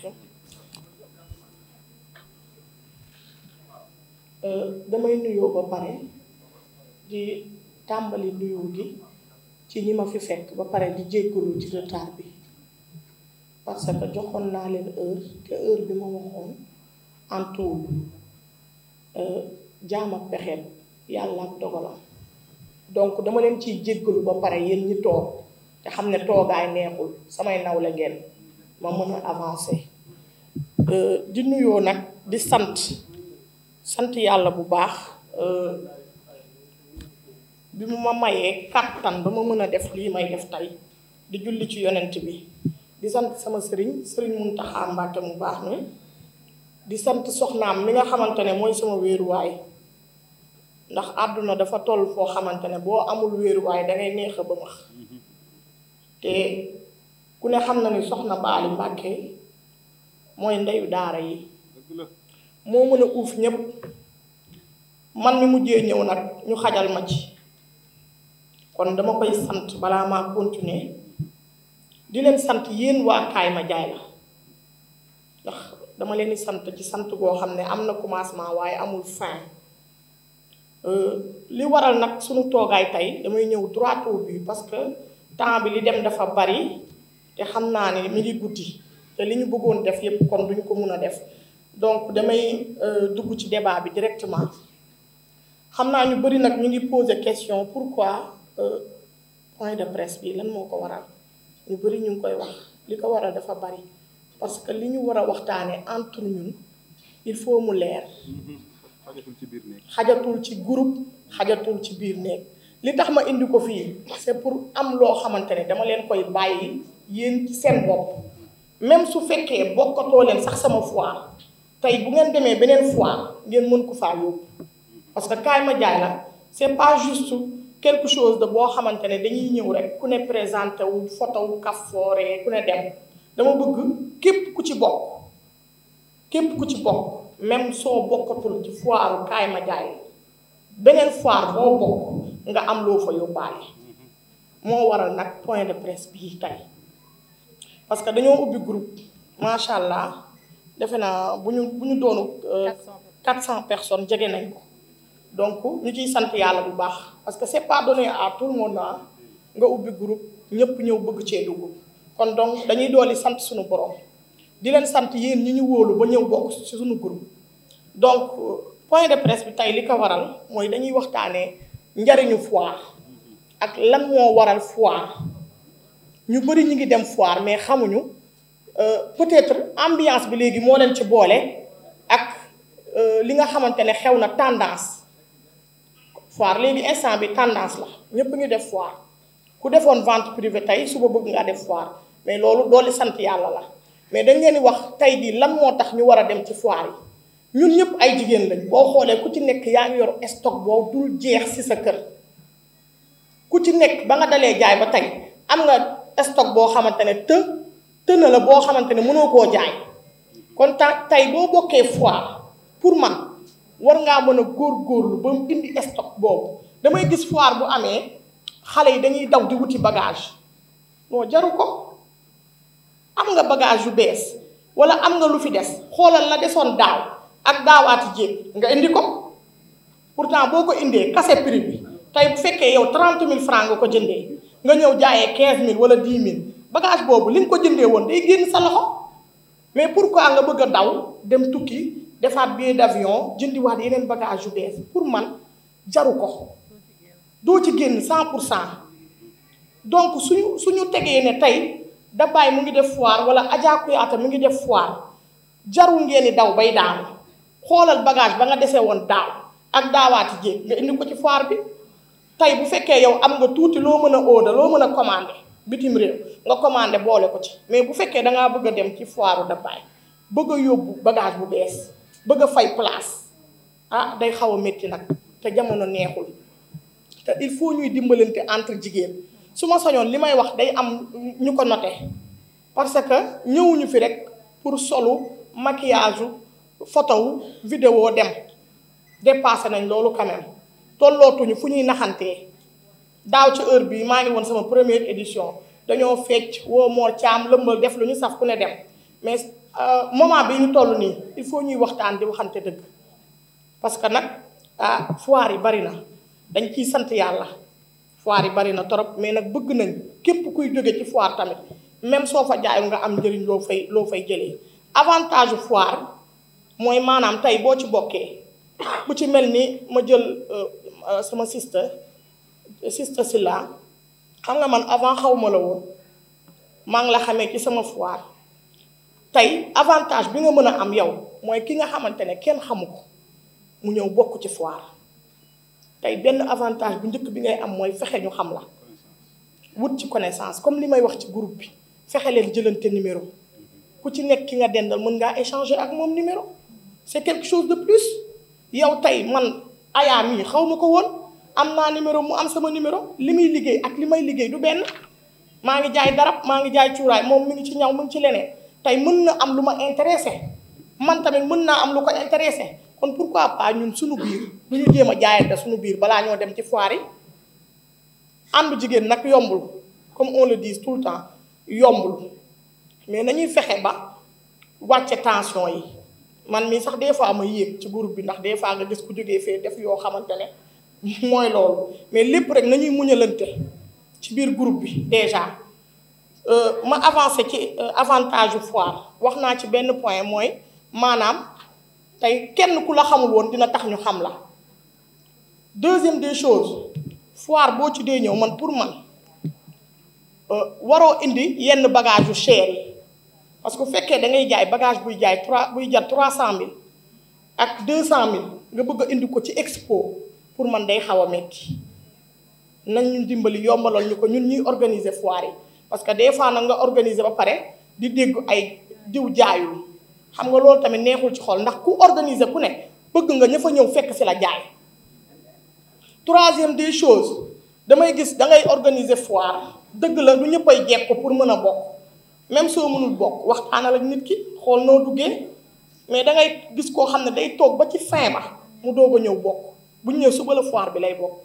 rahim. Damay nuyoo ba pare di tàmbali nuyu gi ci ñi ma fi fekk ba pare di jéggalu ci retard bi parce que joxoon naa leen heure te heure bi ma waxoon antuwul jaam ak pexeem yàlla ak dogalam donc dama leen ciy jéggalu ba pare yéen ñi toog te xam ne toogaay neexul samay naw la ngeen ma mën a avancer di nuyoo nag di sant yàlla bu baax bi mu ma mayee kàttan ba ma mën a def lii may def tey di julli ci yonent bi di sant sama sëriñ Muntaxa Mbàkke mu baax mi di sant soxnaam mi nga xamante ne mooy sama wéeruwaay ndax àdduna dafa toll foo xamante ne boo amul wéeruwaay dangay neex a ba max te ku ne xam na ni soxna Baali Mbàkke mooy ndeyu daara yi moo mën a uuf ñépp man mi mujjee ñëw nag ñu xajal ma ci kon dama koy sant balaa maa continuer di leen sant yéen waa Kaay Ma Jaay La ndax dama leen di sant ci sant goo xam ne am na commencement waaye amul fin li waral nag suñu toogaay tey damay ñëw droit au but parce que temps bi li dem dafa bari te xam naa ne mi ngi guddi te li ñu bëggoon def yépp kon duñu ko mun a def donc damay dugg ci débat bi directement xam naa ñu bari nag ñu ngi poser question pourquoi point de presse bi lan moo ko waral ñu bari ñu ngi koy wax li ko waral dafa bari parce que li ñu war a waxtaane entre ñun il faut mu leer xajatul ci groupe xajatul ci biir néeg li tax ma indi ko fii c'est pour am loo xamante ne dama leen koy bàyyi yéen ci seen bopp même su fekkee bokkatoo leen sax sama foire tey bu ngeen demee beneen foire ngeen mën ko faa yóbbu parce que Kaay Ma Jaay La c'est pas juste quelque chose de boo xamante ne dañuy ñëw rek ku ne présenté wu photo wu kafoore ku ne dem dama bëgg képp ku ci bokk même soo bokkatul ci foire Kaay Ma Jaay La beneen foire boo bokk nga am loo fa yóbbaale moo waral nag point de presse bii tey parce que dañoo ubbi groupe macha allah defe naa bu ñu doonu 400 personnes jege nañ ko donc ñu ciy sant yàlla bu baax parce que c'est pas donné à tout le monde nga ubbi groupe ñëpp ñëw bëgg cee dugg kon donc dañuy dooli sant suñu borom di leen sant yéen ñi ñu wóolu ba ñëw bokk ci suñu groupe donc point de presse bi tey li ko waral mooy dañuy waxtaanee njariñu foire ak lan moo waral foire ñu bari ñu ngi dem foire mais xamuñu peut-être ambiance bi léegi moo leen ci boole ak li nga xamante ne xew na tendance foire léegi instant bi tendance la ñëpp ngi def foire ku defoon vente privée tey suba bëgg ngaa def foire mais loolu dooli sant yàlla la mais dañ leen di wax tey jii lan moo tax ñu war a dem ci foire yi ñun ñëpp ay jigéen lañ boo xoolee ku ci nekk yaa ngi yor stock boo dul jeex ci sa kër ku ci nekk ba nga dalee jaay ba tey am nga stock boo xamante ne tëna la boo xamante ne mënoo koo jaay kon tey boo bokkee foire pour man war ngaa mën a góorgóorlu ba mu indi stock boobu damay gis foire bu amee xale yi dañuy daw di wuti bagage non jaru ko am nga bagage yu bees wala am nga lu fi des xoolal la desoon daaw ak daawaati jéeg nga indi ko pourtant boo ko indee kase prix bi tey bu fekkee yow 30 000 francs nga ko jëndee nga ñëw jaayee 15 000 wala 10 000 bagage boobu li nga ko jëndee woon day génn sa loxo mais pourquoi nga bëgg a daw dem tukki defaat billet d'avion jëndiwaat yeneen bagage yu bees pour man jaru ko doo ci génn 100%. donc suñu tegee ne tey Dabaye mu ngi def foire wala Adja Kouyaté mu ngi def foire jarul ngeen di daw bay daanu xoolal bagage ba nga desee woon daaw ak daawaati jéeg nga indi ko ci foire bi tey bu fekkee yow am nga tuuti loo mën a order loo mën a commander bitim réew nga commander boole ko ci mais bu fekkee dangaa bëgg a dem ci foire Dabaye bëgg a yóbbu bagage bu bees bëgg a fay place day xaw a métti nag te jamono neexul te il faut ñuy dimbalante entre jigéen su ma sañoon li may wax day am ñu ko noté parce que ñëwuñu fi rek pour solu maquillage photo wu vidéo dem dépassé nañ loolu quand même tollootuñu fu ñuy naxantee daaw ci heure bi maa ngi woon sama première édition dañoo fecc woo Mor Thiam lëmbal def lu ñu saf ku ne dem mais moment bi ñu toll nii il faut ñuy waxtaan di waxante dëgg parce que nag foire yi bari na dañ ciy sant yàlla foire yi bari na trop mais nag bëgg nañ képp kuy jóge ci foire tamit même soo fa jaayul nga am njëriñ loo fay jëlee avantage foire mooy maanaam tey boo ci bokkee bu ci mel ni ma jël sama sister Silla xam nga man avant xaw ma la woon maa ngi la xamee ci sama foire tey avantage bi nga mën a am yow mooy ki nga xamante ne kenn xamu ko mu ñëw bokk ci foire tey benn avantage bu njëkk bi ngay am mooy fexe ñu xam la wut ci connaissance comme li may wax ci groupe bi fexe leen jëlante numéro ku ci nekk ki nga dendal mën ngaa échanger ak moom numéro c'est quelque chose de plus yow tey man Aya mii xaw ma ko woon am naa numéro mu am sama numéro li muy liggéey ak li may liggéey du benn maa ngi jaay darab maa ngi jaay cuuraay moom mi ngi ci ñaw mi ngi ci leneen tey mën na am lu ma intéressé man tamit mën naa am lu ko intéressé kon pourquoi pas ñun suñu biir du ñu jéem a jaayante suñu biir balaa ñoo dem ci foire yi àndu jigéen nag yombul comme on le dit tout le temps yombul mais nañuy fexe ba wàcce tension yi man mii sax des fois ma yéeg ci groupe bi ndax des fois nga gis ku jógee fee def yoo xamante ne mooy loolu mais lépp rek nañuy muñalante ci biir groupe bi déjà ma avancé ci avantage yu foire wax naa ci benn point mooy maanaam tey kenn ku la xamul woon dina tax ñu xam la deuxième des choses foire boo ci dee ñëw man pour man waroo indi yenn bagage yu cher yi parce que bu fekkee da ngay jaay bagage buy jar 300 000 ak 200 000 nga bëgg a indi ko ci expo pour man day xaw a metti nañ ñu dimbali yombalal ñu ko ñun ñuy organiser foire yi parce que des fois nag nga organiser ba pare di dégg ay diw jaayul xam nga loolu tamit neexul ci xol ndax ku organiser ku ne bëgg nga ña fa ñëw fekk si la jaay. Troisième des choses damay gis da ngay organiser foire dëgg la du ñëppay jekk ko pour mën a bokk même soo mënul bokk waxtaanal ak nit ki xool noo duggee mais da ngay gis koo xam ne day toog ba ci fin ba mu doog a ñëw bokk bu ñu ñëw suba la foire bi lay bokk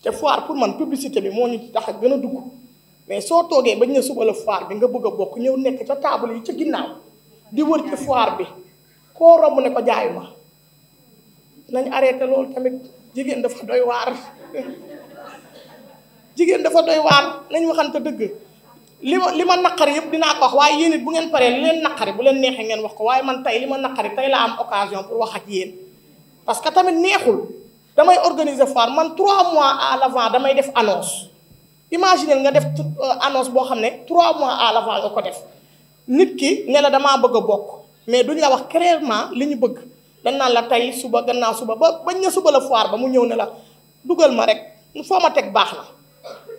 te foire pour man publicité bi moo ñu ci tax a gën a dugg mais soo toogee ba ñu ñëw suba la foire bi nga bëgg a bokk ñëw nekk ca table yi ca ginnaaw di wër ci foire bi koo romb ne ko jaayu ma nañ arrêté loolu tamit. jigéen dafa doy waar jigéen dafa doy waar nañ waxante dëgg li ma naqari yëpp dinaa ko wax waaye yéen it bu ngeen paree li leen naqari bu leen neexee ngeen wax ko waaye man tey li ma naqari tey laa am occasion pour wax ak yéen parce que tamit neexul damay organiser foire man 3 mois à l'avant damay def annonce imaginer nga def annonce boo xam ne 3 mois à l'avant nga ko def nit ki ne la damaa bëgg a bokk mais duñ la wax clairement li ñu bëgg dañ naan la tey suba gannaaw suba ba bañ na suba la foire ba mu ñëw ne la dugal ma rek foo ma teg baax na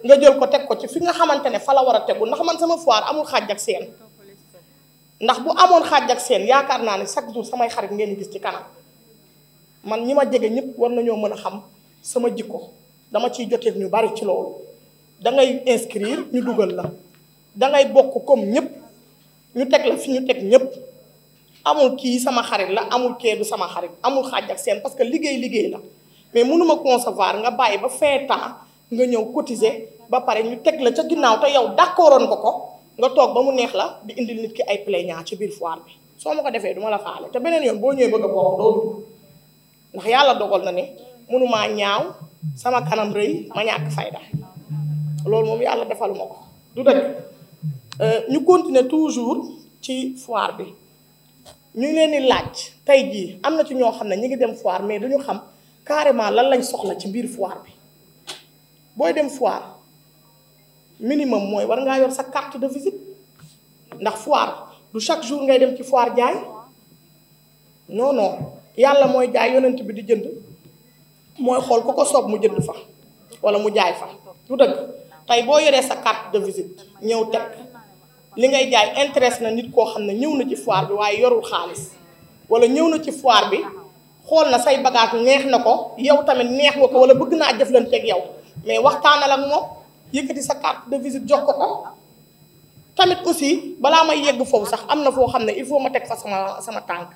nga jël ko teg ko ci fi nga xamante ne fa la war a tegu ndax man sama foire amul xaaj ak seen ndax bu amoon xaaj ak seen yaakaar naa ne chaque jour samay xarit ngeen gis ci kanam man ñi ma jege ñëpp war nañoo mën a xam sama jikko dama ciy jotee ñu bari ci loolu da ngay inscrire ñu dugal la da ngay bokk comme ñëpp ñu teg la fi ñu teg ñëpp. amul kii sama xarit la amul kee du sama xarit amul xaaj ak seen parce que liggéey la mais mënuma concevoir nga bàyyi ba fin temps nga ñëw cotiser ba pare ñu teg la ca ginnaaw te yow d'accordoon nga ko nga toog ba mu neex la di indil nit ki ay plaignant ci biir foire bi soo ma ko defee duma la faale te beneen yoon boo ñëwee bëgg a bokk doo dugg ndax yàlla dogal na ne mënumaa ñaaw sama kanam rëy ma ñàkk fayda loolu moom yàlla defaluma ko du dëgg ñu continuer toujours ci foire bi ñu ngi leen di laaj tey jii am na ci ñoo xam ne ñu ngi dem foire mais duñu xam carrément lan lañ soxla ci biir foire bi booy dem foire minimum mooy war ngaa yor sa carte de visite ndax foire du chaque jour ngay dem ci foire jaay non non yàlla mooy jaay yonent bi di jënd mooy xool ku ko soob mu jënd fa wala mu jaay fa du dëgg tey boo yoree sa carte de visite ñëw teg li ngay jaay intéresse na nit koo xam ne ñëw na ci foire bi waaye yorul xaalis wala ñëw na ci foire bi xool na say bagage neex na ko yow tamit neex nga ko wala bëgg naa jëflanteeg yow mais waxtaanal ak moom yëkkati sa carte de visite jox ko ko tamit aussi balaa may yegg foofu sax am na foo xam ne il faut ma teg fa sama tànk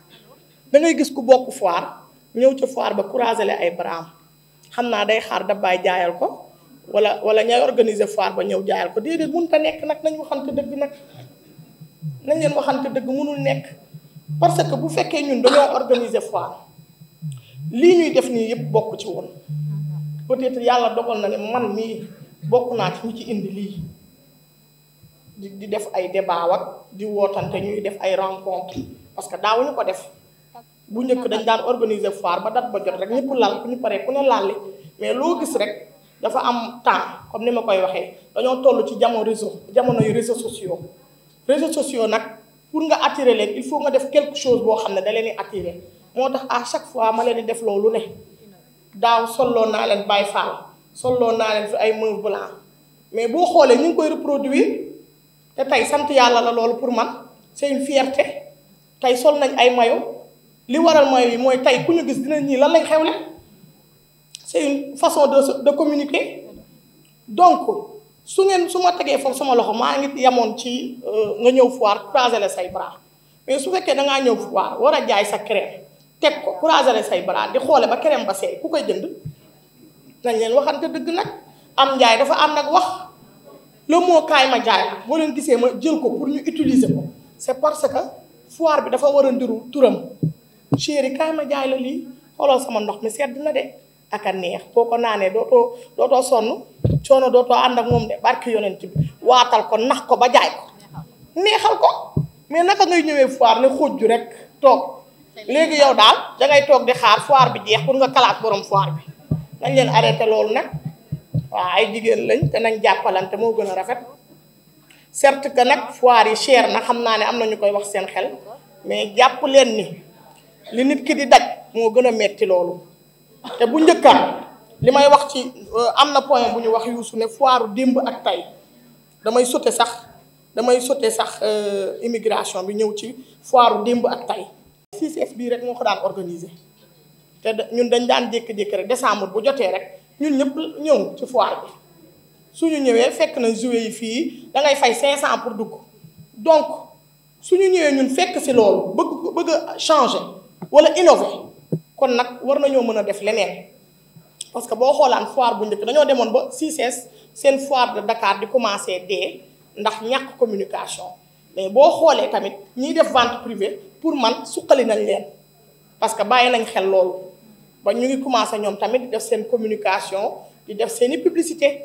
da ngay gis ku bokk foire ñëw ci foire ba croiser ay bras xam naa day xaar da bàyyi jaayal ko wala ñay organiser foire ba ñëw jaayal ko déedéet mënut a nekk nag nañu waxante dëgg nag nañ leen waxante dëgg mënul nekk parce que bu fekkee ñun dañoo organiser foire lii ñuy def nii yëpp bokk ci woon peut-être yàlla dogal na ne man mii bokk naa ci ñi ci indi lii di def ay débat ak di wootante ñuy def ay rencontre parce que daawuñu ko def bu njëkk dañ daan organiser foire ba date ba jot rek ñëpp lal ku ñu paree ku ne lalli mais loo gis rek dafa am temps comme ni ma koy waxee dañoo toll ci jamono yu réseaux sociaux nag pour nga attirer leen il faut nga def quelque chose boo xam ne da leen di attirer moo tax à chaque fois ma leen di def loolu ne daaw solloo naa leen Baye Fall solloo naa leen fi ay mauve blanc mais boo xoolee ñu ngi koy reproduire te tey sant yàlla la loolu pour man c'est une fierté tey sol nañ ay maillot li waral maillot yi mooy tey ku ñu gis dina ñii lan lañ xewle c'est une façon de communiquer donc su ma tegee foofu sama loxo maa ngi yamoon ci nga ñëw foire croiser les say bras mais su fekkee da ngaa ñëw foire war a jaay sa crème teg ko croiser les say bras di xoole ba crème ba seey ku koy jënd nañ leen waxante dëgg nag am njaay dafa ànd ak wax le mot kaay ma jaay la boo leen gisee ma jël ko pour ñu utiliser ko c'est parce que foire bi dafa war a ndiru turam chéri kaay ma jaay la lii xoolal sama ndox mi sedd na de ak a neex boo ko naanee dootoo sonn coono dootoo ànd ak moom de barki yonent bi waatal ko nax ko ba jaay ko neexal ko mais naka ngay ñëwee foire ne xóojju rek toog léegi yow daal dangay toog di xaar foire bi jeex pour nga kalaat borom foire bi nañ leen arrêté loolu nag waaw ay jigéen lañ te nañ jàppalante moo gën a rafet certes que nag foire yi cher na xam naa ne am na ñu koy wax seen xel mais jàpp leen ni li nit ki di daj moo gën a metti loolu te bu njëkkaan li may wax ci am na point bu ñu wax yuusu ne foire démb ak tey damay sauter sax immigration bi ñëw ci foire démb ak tey 6S bii rek moo ko daan organiser te ñun dañ daan jékki-jékki rek décembre bu jotee rek ñun ñëpp ñëw ci foire bi suñu ñëwee fekk na jouet yi fii da ngay fay 500 pour dugg donc suñu ñëwee ñun fekk si loolu bëgg a changer wala innover kon nag war nañoo mën a def leneen parce que boo xoolaan foire bu njëkk dañoo demoon ba 6S seen foire de Dakar di commencer dee ndax ñàkk communication mais boo xoolee tamit ñiy def vente privée pour man suqali nañ leen parce que bàyyi nañ xel loolu ba ñu ngi commencer ñoom tamit di def seen communication di def seeni publicité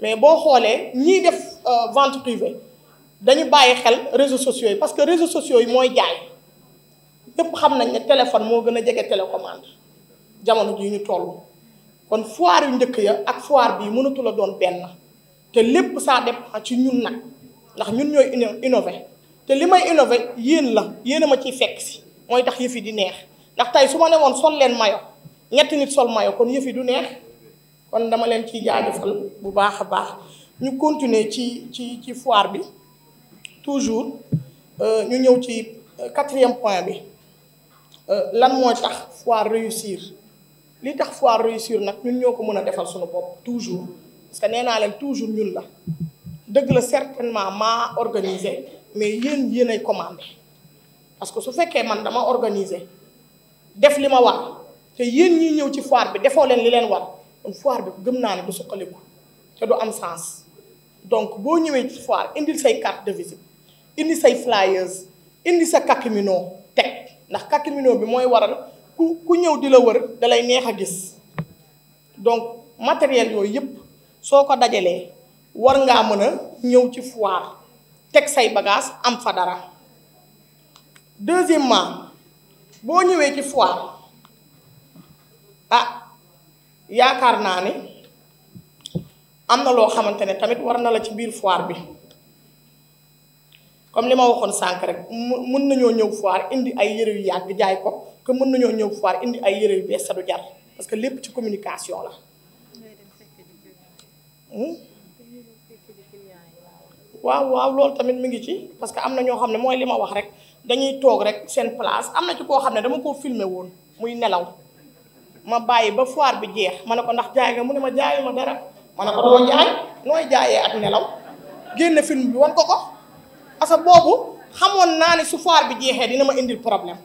mais boo xoolee ñiy def vente privée dañu bàyyi xel réseaux sociaux yi parce que réseaux sociaux yi mooy jaay ñëpp xam nañ ne téléphone moo gën a jege télécommande jamono ji ñu toll kon foire yu njëkk ya ak foire bii mënatu la doon benn te lépp ça dépend ci ñun nag ndax ñun ñooy innover te li may innover yéen a ma ciy fekk si mooy tax yëf yi di neex ndax tey su ma ne woon sol leen mayo ñetti nit sol mayo kon yëf yi du neex kon dama leen ciy jaajëfal bu baax a baax ñu continuer ci foire bi toujours ñu ñëw ci 4e point bi lan mooy tax foire réussir li tax foire réussir nag ñun ñoo ko mën a defal suñu bopp toujours parce que nee naa leen toujours ñun la dëgg la certainement maa organisé mais yéen ay commandé parce que su fekkee man dama organisé def li ma war te yéen ñi ñëw ci foire bi defoo leen li leen war kon foire bi gëm naa ne du suqaliku te du am sens donc boo ñëwee ci foire indil say carte de visite indi say flyers indi sa kakimino teg ndax kakimino bi mooy waral ku ñëw di la wër dalay neex a gis donc matériel yooyu yëpp soo ko dajalee war ngaa mën a ñëw ci foire teg say bagage am fa dara. Deuxièmement boo ñëwee ci foire yaakaar naa ne am na loo xamante ne tamit war na la ci biir foire bi comme li ma waxoon sànq rek mën nañoo ñëw foire indi ay yëre yu yàgg jaay ko que mën nañoo ñëw foire indi ay yëre yu bees sa du jar parce que lépp ci communication la. waaw loolu tamit mi ngi ci parce que am na ñoo xam ne mooy li ma wax rek dañuy toog rek seen place am na ci koo xam ne dama koo filmer woon muy nelaw ma bàyyi ba foire bi jeex ma ne ko ndax jaay nga mu ne ma jaayuma dara ma ne ko doo jaay nooy jaayee ak nelaw génn film bi wan ko parce que boobu xamoon naa ne su foire bi jeexee dina ma indil problème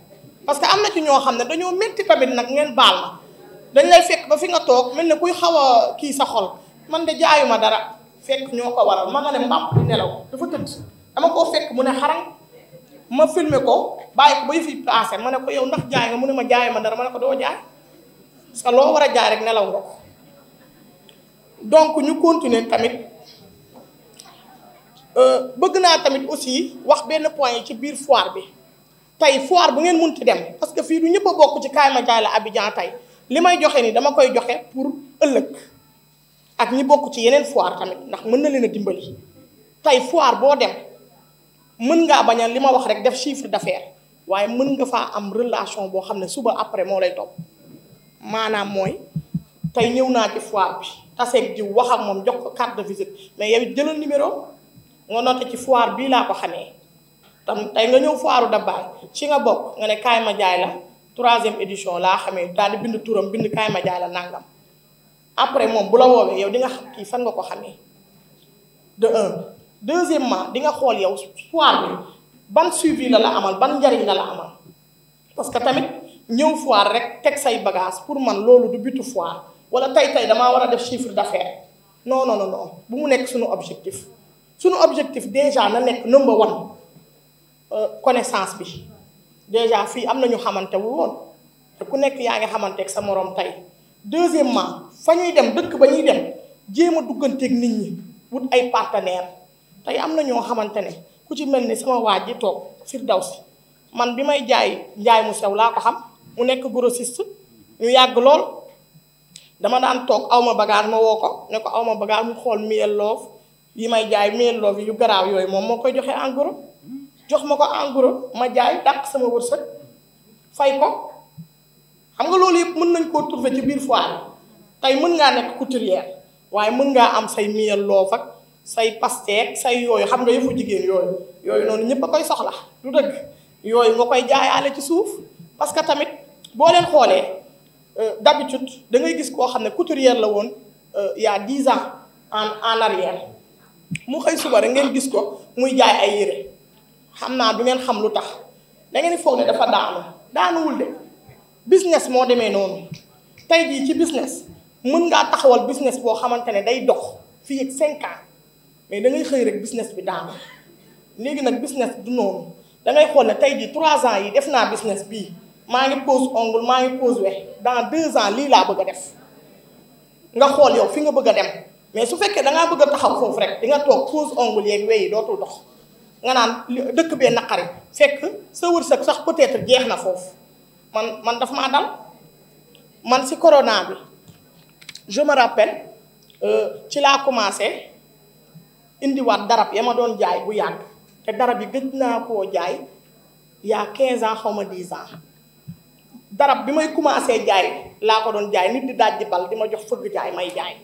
parce que am na ci ñoo xam ne dañoo métti tamit nag ngeen baal ma dañ lay fekk ba fi nga toog mel ne kuy xaw a kii sa xol man de jaayuma dara fekk ñoo ko waral ma nga ne mbàpp di nelaw dafa tëdd dama koo fekk mu ne xarañ ma filmer ko bàyyi ko ba yëf yi passé ma ne ko yow ndax jaay nga mu ne ma jaay ma dara ma ne ko doo jaay parce que loo war a jaay rek nelaw nga ko. donc ñu continuer tamit bëgg naa tamit aussi wax benn point yi ci biir foire bi tey foire bu ngeen munti dem parce que fii du ñëpp a bokk ci kaay ma jaay la Abidjan tey li may joxe ni dama koy joxe pour ëllëg ak ñi bokk ci yeneen foire tamit ndax mën na leen a dimbali tey foire boo dem mën ngaa bañ a li ma wax rek def chiffre d'affaires waaye mën nga faa am relation boo xam ne suba après moo lay topp maanaam mooy tey ñëw naa ci foire bi taseeg jiw wax ak moom jox ko carte de visite mais yow it jëlal numéro nga noté ci foire bii laa ko xamee tam tey nga ñëw foiru Dabakh ci nga bokk nga ne kaay ma jaay la 3e édition laa xamee daal di bind turam bind kaay ma jaay la nangam après moom bu la woowee yow di nga xam kii fan nga ko xamee de un. deuxièmement di nga xool yow foire bi ban suivi la amal ban njariñ la amal parce que tamit ñëw foire rek teg say bagage pour man loolu du butu foire wala tey damaa war a def chiffre d'affaires non non non bu mu nekk suñu objectif suñu objectif déjà na nekk number one connaissance bi déjà fii am na ñu xamante wu woon te ku nekk yaa ngi xamanteeg sa moroom tey. deuxièmement fa ñuy dem dëkk ba ñuy dem jéem a dugganteeg nit ñi wut ay partenaires tey am na ñoo xamante ne ku ci mel ni sama waaj ji toog Firdawsi man bi may jaay njaay mu sew laa ko xam mu nekk grossiste ñu yàgg lool dama daan toog aw ma bagage ma woo ko ne ko aw ma bagage mu xool miel loof yi may jaay miel loof yu garaaw yooyu moom moo koy joxe en gros jox ma ko en gros ma jaay dàq sama wërsëg fay ko. xam nga loolu yëpp mën nañ koo trouver ci biir foire tey mën ngaa nekk couturière waaye mën ngaa am say miel loof ak say pasteek say yooyu xam nga yëfu jigéen yooyu noonu ñëpp a koy soxla du dëgg yooyu nga koy jaayaale ci suuf parce que tamit boo leen xoolee d'habitude da ngay gis koo xam ne couturière la woon il y a 10 ans en arrière mu xëy suba rek ngeen gis ko muy jaay ay yére xam naa du ngeen xam lu tax da ngeen di foog ne dafa daanuwul de. business moo demee noonu tey jii ci business mën ngaa taxawal business boo xamante ne day dox fii ak 5 ans mais da ngay xëy rek business bi daanu léegi nag business du noonu da ngay xool ne tey jii 3 ans yi def naa business bii maa ngi pose ongle maa ngi pose we dans 2 ans lii laa bëgg a def nga xool yow fi nga bëgg a dem mais su fekkee da ngaa bëgg a taxaw foofu rek di nga toog pose ongle yeeg we yi dootul dox nga naan dëkk bee naqari fekk sa wërsëg sax peut-être jeex na foofu. man daf maa dal man ci corona bi je me rappelle ci laa commencé indiwaat darab ya ma doon jaay bu yàgg te darab yi gëj naa koo jaay yaa 15 ans xaw ma 10 ans darab bi may commencé jaay laa ko doon jaay nit di dajji bal di ma jox fëgg jaay may jaay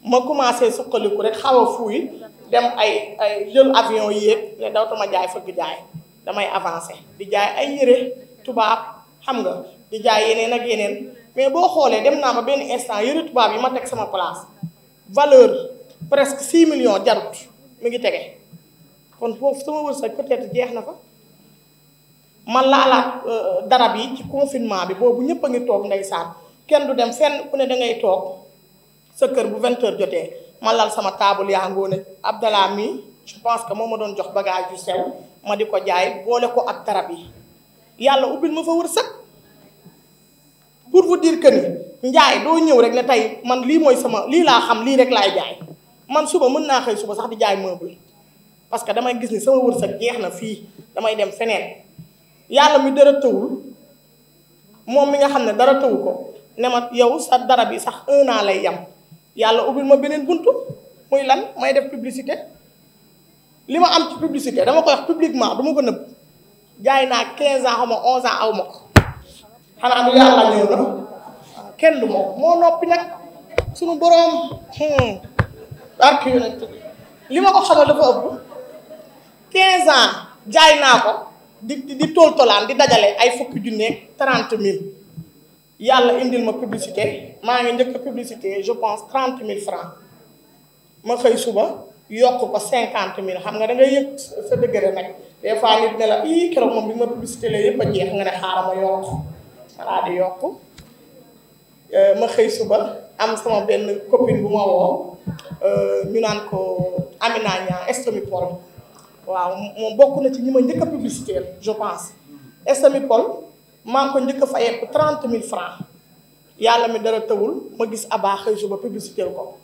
ma commencé suqaliku rek xaw a fuuy dem ay jël avion yéeg ne dawtuma jaay fëgg jaay damay avancé di jaay ay yére tubaab xam nga di jaay yeneen ak yeneen mais boo xoolee dem naa ba benn instant yëre tubaab yi ma teg sama place valeur presque 6 millions jarut mi ngi tege kon foofu sama wërsëg peut-être jeex na fa man laalaat darab yi ci confinement bi boobu ñëpp a ngi toog ndeysaan kenn du dem fenn ku ne da ngay toog sa kër bu 20 heures jotee ma lal sama table yaa ngoone Abdallah mi je pense que moo ma doon jox bagage yu sew ma di ko jaay boole ko ak darab yi yàlla ubbil ma fa wërsëg pour vous dire que ni njaay doo ñëw rek ne tey man lii mooy sama lii laa xam lii rek laay jaay man suba mën naa xëy suba sax di jaay meuble parce que damay gis ni sama wërsëg jeex na fii damay dem feneen yàlla mi dara tëwul moom mi nga xam ne dara tëwu ko ne ma yow sa dara bi sax 1 an lay yam yàlla ubbil ma beneen buntu muy lan may def publicité li ma am ci publicité dama koy wax publiquement du ma ko nëbb jaay naa 15 ans xaw ma 11 ans aw ma ko xanaa du yàlla ñëw na kenn du moo noppi nag suñu boroom barke yu nag li ma ko xamal dafa ëpp 15 ans jaay naa ko di toltolaan di dajale ay fukki junneeg 30 000 yàlla indil ma publicité maa ngi njëkk publicité je pense 30 000 francs ma xëy suba yokk ko 50 000 xam nga da ngay yëg sa dëgëre nag des fois nit ne la ii keroog moom bi ma publicité la yëpp a jeex nga ne xaaral ma yokk walaa di yokk ma xëy suba am sama benn copine bu ma woo ñu naan ko Amina Niang Estomipol waaw moom bokk na ci ñi ma njëkk a publicité je pense. SMI Pol maa ngi ko njëkk a fayeeku 30 000 francs yàlla mi dara tëwul ma gis Aba xëy suba publicité ko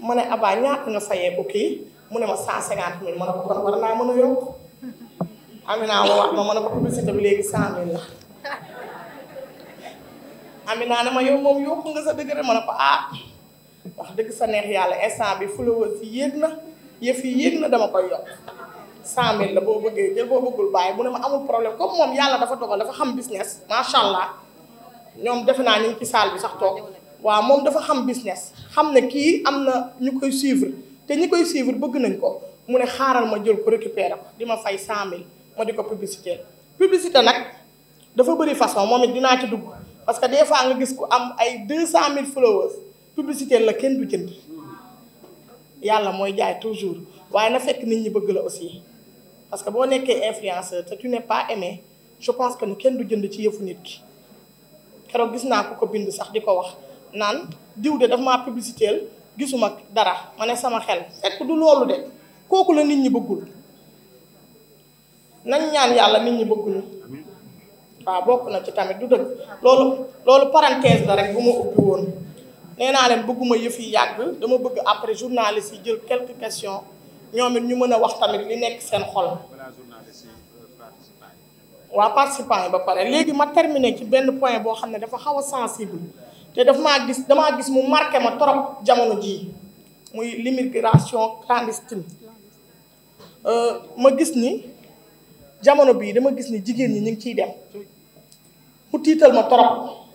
ma ne Aba ñaata nga fayeeku kii mu ne ma 150 000 ma ne ko kon war naa mën a yokk Amina ma wax ma ne ko publicité bi léegi 100 000 la Amina ne ma yow moom yokku nga sa dëgg rek ma ne ko wax dëgg sa neex yàlla instant bi followers yi yéeg na yëf yi yéeg na dama koy yokk 100 000 la boo bëggee jël boo bëggul bàyyi mu ne ma amul problème comme moom yàlla dafa dogal dafa xam business macha allah ñoom defe naa ñu ngi ci salle bi sax toog waaw moom dafa xam business xam ne kii am na ñu koy suivre te ñi koy suivre bëgg nañ ko mu ne xaaral ma jël ko récupérer ko di ma fay 100 000 ma di ko publicité nag dafa bëri façon moom it dinaa ci dugg parce que des fois nga gis ku am ay 200 000 followers publicité la kenn du jënd yàlla mooy jaay toujours waaye na fekk nit ñi bëgg la aussi parce que boo nekkee influenceur te tu n'es pas aimé je pense que ni kenn du jënd ci yëfu nit ki keroog gis naa ku ko bind sax di ko wax naan diw de daf maa publicité gisuma dara ma ne sama xel fekk du loolu de kooku la nit ñi bëggul nañ ñaan yàlla nit ñi bëgguñu waaw bokk na ci tamit du dëgg loolu parenthèse la rek bu ma ubbi woon nee naa leen bëgguma yëf yi yàgg dama bëgg après journaliste yi jël quelques questions ñoom it ñu mën a wax tamit li nekk seen xol waaw participants yi ba pare léegi ma terminé ci benn point boo xam ne dafa xaw a sensible te damaa gis mu marqué ma trop jamono jii muy l'immigration clandestine ma gis ni jamono bii dama gis ni jigéen ñi ñu ngi ciy dem mu tiital ma trop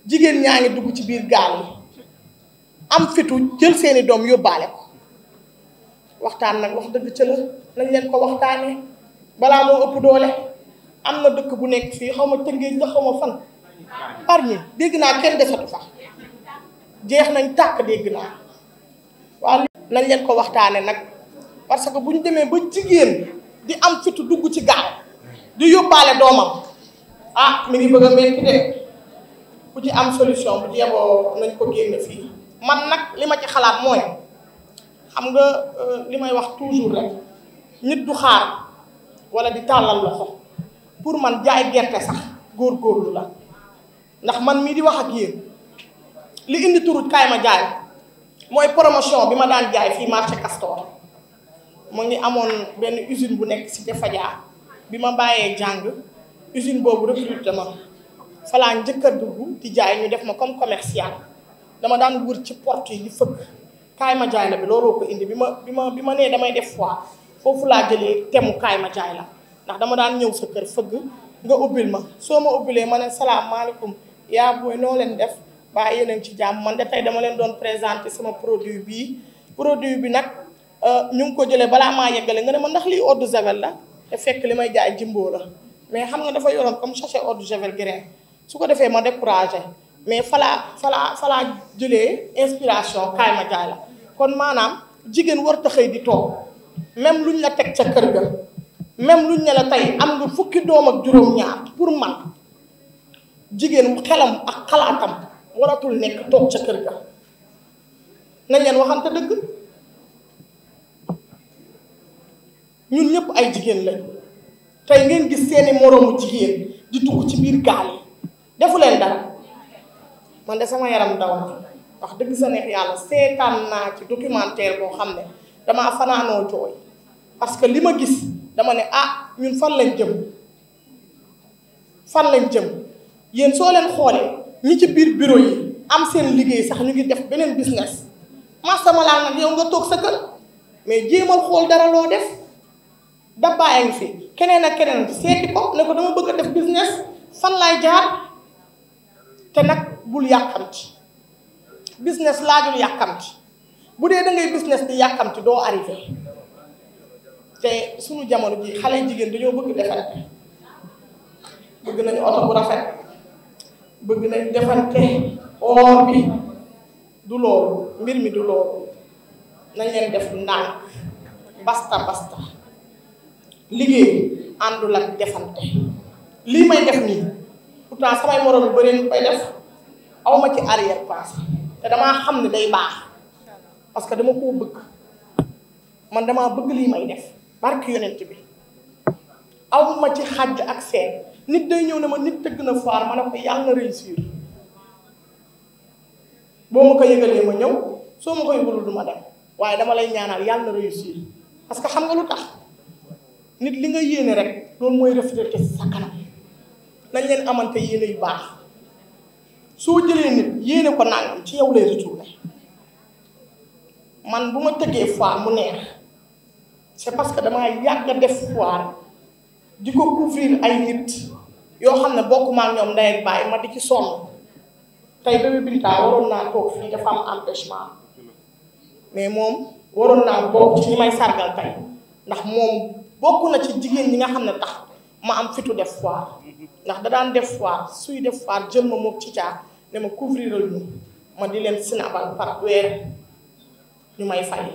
jigéen ñaa ngi dugg ci biir gaal yi am fitu jël seeni doom yóbbaale ko waxtaan nag wax dëgg ca la nañ leen ko waxtaanee balaa moo ëpp doole am na dëkk bu nekk fii xaw ma Tëngéej la xaw ma fan Bargny dégg naa kenn desatu fa jeex nañ tàkk dégg naa waaw nañ leen ko waxtaane nag parce que bu ñu demee ba jigéen di am fitu dugg ci gaal di yóbbaale doomam mi ngi bëgg a metti de ku ci am solution bu yeboo nañ ko génne fii man nag li ma ci xalaat mooy xam nga li may wax toujours rek nit du xaar wala di tàllal loxo pour man jaay gerte sax góorgóorlu la ndax man mii di wax ak yéen li indi turu kaay ma jaay mooy promotion bi ma daan jaay fii marché Castor mu ngi amoon benn usine bu nekk Cité Fadia bi ma bàyyee jàng usine boobu recruté ma fa laa njëkk a dugg di jaay ñu def ma comme commercial dama daan wër ci porte yi di fëgg kaay ma jaay la bi looloo ko indi bi ma nee damay def foire foofu laa jëlee temu kaay ma jaay la ndax dama daan ñëw sa kër fëgg nga ubbil ma soo ma ubbilee ma ne salaamaaleykum yaa booy noo leen def baa yéen ci jàmm man de tey dama leen doon présenter sama produit bi nag ñu ngi ko jëlee balaa maa yeggale nga ne ma ndax lii eau de javel la te fekk li may jaay jimbo la mais xam nga dafa yoroon comme sachet eau de javel grain su ko defee ma découragé mais falaa jëlee inspiration kaay ma jaay la kon maanaam jigéen warut a xëy di toog même luñ la teg ca kër ga même luñ ne la tey am nga fukki doom ak juróom-ñaar pour man jigéen xelam ak xalaatam waratul nekk toog ca kër ga nañ leen waxante dëgg ñun ñëpp ay jigéen lañ tey ngeen gis seeni moroomu jigéen di dugg ci biir gaal yi defu leen dara man de sama yaram daw na wax dëgg sa neex yàlla seetaan naa ci documentaire boo xam ne damaa fanaanoo jooy parce que li ma gis dama ne ñun fan lañ jëm yéen soo leen xoolee ñi ci biir bureau yi am seen liggéey sax ñu ngi def beneen business masama laa nag yow nga toog sa kër mais jéemal xool dara loo def dabbaay ngi fi keneen ak keneen seeti ko ne ko dama bëgg a def business fan laay jaar te nag bul yàkkamti business laajul yàkkamti bu dee da ngay business di yàkkamti doo arrivé te suñu jamono ji xale jigéen dañoo bëgg defante bëgg nañu oto bu rafet bëgg nañu defante or bi du loolu mbir mi du loolu nañ leen def ndànk basta liggéey àndul ak defante lii may def nii pourtant samay moroom yu bari ñu koy def awma ci arrière pensée te damaa xam ne day baax parce que dama koo bëgg man damaa bëgg lii may def barki yonent bi aw ma ci xàjj ak seen nit day ñëw ne ma nit tëgg na foire ma ne ko yàlla na réussir boo ma ko yëgalee ma ñëw soo ma ko yëgalul du ma dem waaye dama lay ñaanal yàlla na réussir parce que xam nga lu tax nit li nga yéene rek loolu mooy refléter sa kanam nañ leen amante yéene yu baax soo jëlee nit yéene ko nangam ci yow lay retourné man bu ma tëggee foire mu neex c'est parce que damaa yàgg a def foire di ko couvrir ay nit yoo xam ne bokkuma ak ñoom ndey ak baay ma di ci sonn tey Bébé Binta waroon naa toog fii dafa am empêchement mais moom waroon naa bokk ci ñi may sargal tey ndax moom bokk na ci jigéen ñi nga xam ne tax ma am fitu def foire ndax da daan def foire suy def foire jël ma mook ci caa ne ma couvriral ñu ma di leen sinabal par weer ñu may fay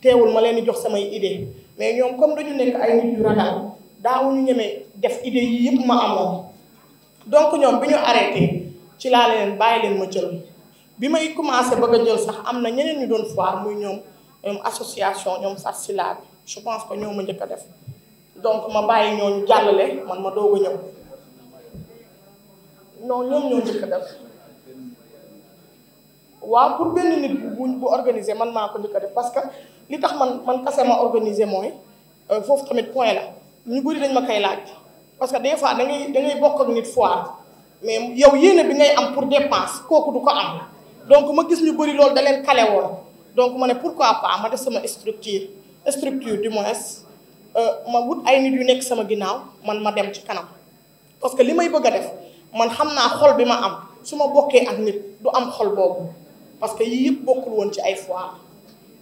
teewul ma leen di jox samay idée mais ñoom comme dañu nekk ay nit yu ragal daawuñu ñeme def idée yi yëpp ma amoon donc ñoom bi ñu arrêté ci laa leen bàyyi leen ma jël bi may commencé bëgg a jël sax am na ñeneen ñu doon foire muy ñoom association ñoom Farsila bi je pense que ñoo ma njëkk a def donc ma bàyyi ñooñu jàllale man ma doog a ñëw non ñoom ñoo njëkk a def waaw pour benn nit bu organiser man maa ko njëkk a def parce que li tax man kase ma organiser mooy foofu tamit point la ñu bëri dañ ma koy laaj parce que des fois da ngay bokk ak nit foire mais yow yéene bi ngay am pour dépense kooku du ko am donc ma gis ñu bëri loolu da leen kale woon donc ma ne pourquoi pas ma def sama structure du moins ma wut ay nit yu nekk sama ginnaaw man ma dem ci kanam parce que li may bëgg a def man xam naa xol bi ma am su ma bokkee ak nit du am xol boobu parce que yii yëpp bokkul woon ci ay foire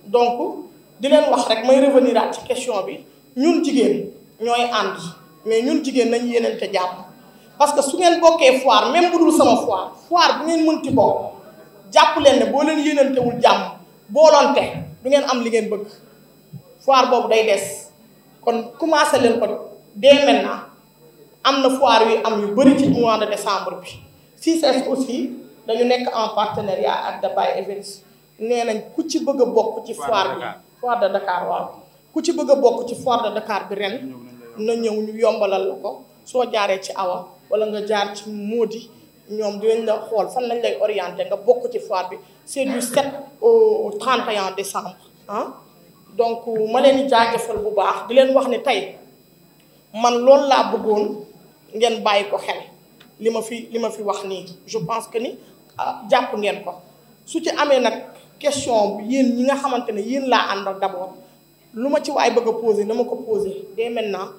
donc di leen wax rek may revenir at ci question bi ñun jigéen ñooy ànd mais ñun jigéen nañ yéenante jàmm parce que su ngeen bokkee foire même bu dul sama foire bu ngeen mënti bokk jàpp leen ne boo leen yéenantewul jàmm boolonte du ngeen am li ngeen bëgg foire boobu day des kon commencé leen ko dès maintenant am na foire yu am yu bëri ci mois de décembre bi CICES aussi dañu nekk en partenariat ak Dubai Events nee nañ ku ci bëgg a bokk ci foire bi foire de Dakar waaw ku ci bëgg a bokk ci foire de Dakar bi ren na ñëw ñu yombalal la ko soo jaaree ci Awa wala nga jaar ci Modi ñoom dinañ la xool fan lañ lay orienté nga bokk ci foire bi c'est du 7 au 31 décembre ah donc ma leen di jaajëfal bu baax di leen wax ne tey man loolu laa bëggoon ngeen bàyyi ko xel li ma fi wax nii je pense que ni jàpp ngeen ko su ci amee nag question yéen ñi nga xamante ne yéen laa àndal d'abord lu ma ci waay bëgg a poser na ma ko poser dès maintenant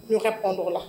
ñu répondre la